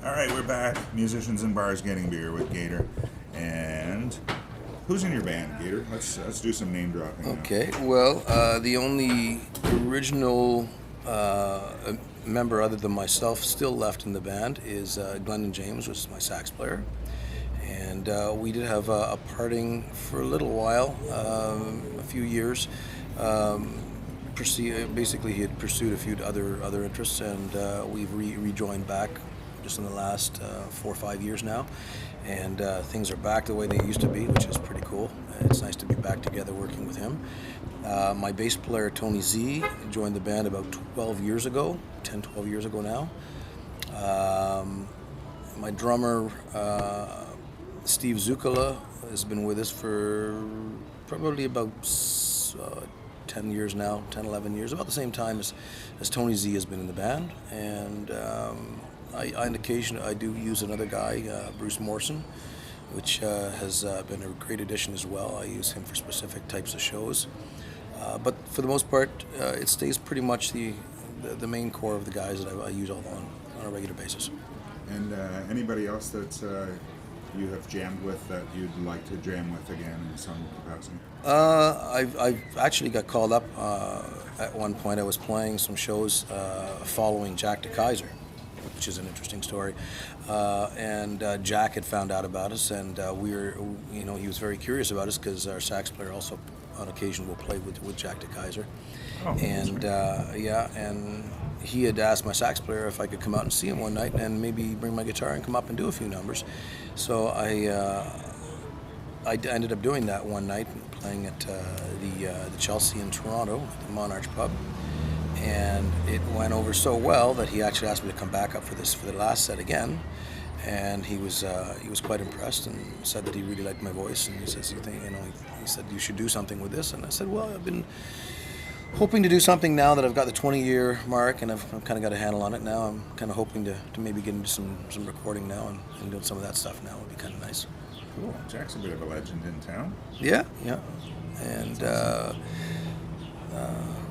All right, we're back. Musicians in bars getting beer with Gator. And who's in your band, Gator? Let's do some name dropping now. Okay, well, the only original member other than myself still left in the band is Gator James, which is my sax player. And we did have a parting for a little while, a few years. Basically, he had pursued a few other interests, and we've rejoined back just in the last 4 or 5 years now. And things are back the way they used to be, which is pretty cool. It's nice to be back together working with him. My bass player, Tony Z, joined the band about 12 years ago, 10, 12 years ago now. My drummer, Steve Zuccola, has been with us for probably about 10 years now, 10, 11 years, about the same time as Tony Z has been in the band. And on occasion, I do use another guy, Bruce Morrison, which has been a great addition as well. I use him for specific types of shows. But for the most part, it stays pretty much the main core of the guys that I use all on a regular basis. And anybody else that you have jammed with that you'd like to jam with again in some capacity? I've actually got called up at one point. I was playing some shows following Jack de Kaiser, which is an interesting story. And Jack had found out about us, and he was very curious about us because our sax player also on occasion will play with Jack de Kaiser. Oh, and and he had asked my sax player if I could come out and see him one night and maybe bring my guitar and come up and do a few numbers. So I ended up doing that one night, playing at the Chelsea in Toronto, at the Monarch Pub. And it went over so well that he actually asked me to come back up for the last set again. And he was quite impressed and said that he really liked my voice. And he says, he said you should do something with this. And I said, well, I've been hoping to do something now that I've got the 20-year mark and I've kind of got a handle on it now. I'm kind of hoping to maybe get into some recording now and doing some of that stuff now would be kind of nice. Cool. Jack's a bit of a legend in town. Yeah. And who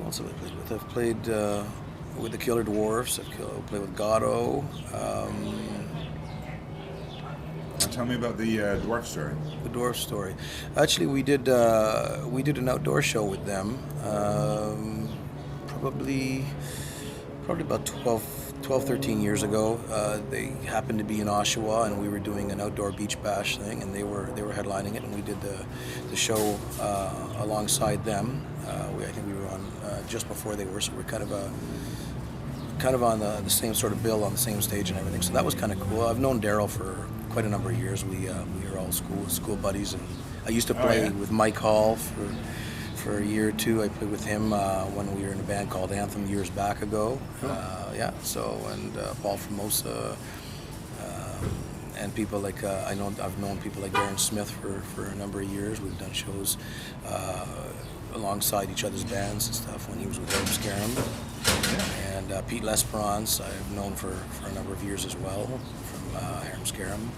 else have I played with? I've played with the Killer Dwarfs. I've played with Gatto. Tell me about the dwarf story. The dwarf story. Actually, we did an outdoor show with them. Probably about 12, 13 years ago. They happened to be in Oshawa, and we were doing an outdoor beach bash thing, and they were headlining it, and we did the show alongside them. I think we were on just before they were, so we're kind of on the same sort of bill on the same stage and everything. So that was kind of cool. I've known Daryl for quite a number of years. We were all school buddies, and I used to play with Mike Hall for a year or two. I played with him when we were in a band called Anthem years back ago. And Paul Formosa, and people like I've known people like Darren Smith for a number of years. We've done shows alongside each other's bands and stuff when he was with Herb Scarum. And Pete Lesperance I've known for a number of years as well from Herb Scarum.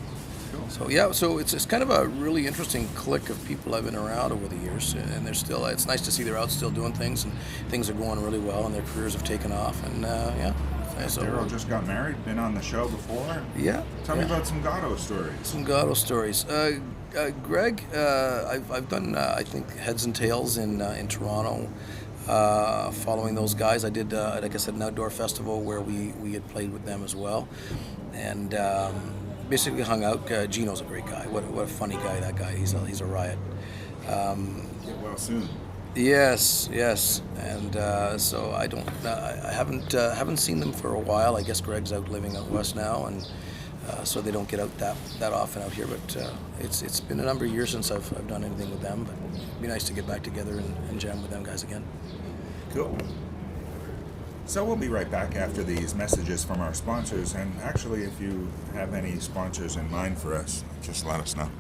Cool. So it's kind of a really interesting clique of people I've been around over the years, and they're still. It's nice to see they're out still doing things, and things are going really well, and their careers have taken off, and So Daryl just got married. Been on the show before. Yeah. Tell me about some Gatto stories. Some Gatto stories. Greg, I've done I think Heads and Tails in Toronto. Following those guys, I did like I said an outdoor festival where we had played with them as well, and. Basically hung out. Gino's a great guy. What a funny guy that guy. He's a riot. Get well soon. Yes, and so I haven't seen them for a while. I guess Greg's out living out west now, and so they don't get out that often out here. But it's been a number of years since I've done anything with them. But it'd be nice to get back together and jam with them guys again. Cool. So we'll be right back after these messages from our sponsors. And actually, if you have any sponsors in mind for us, just let us know.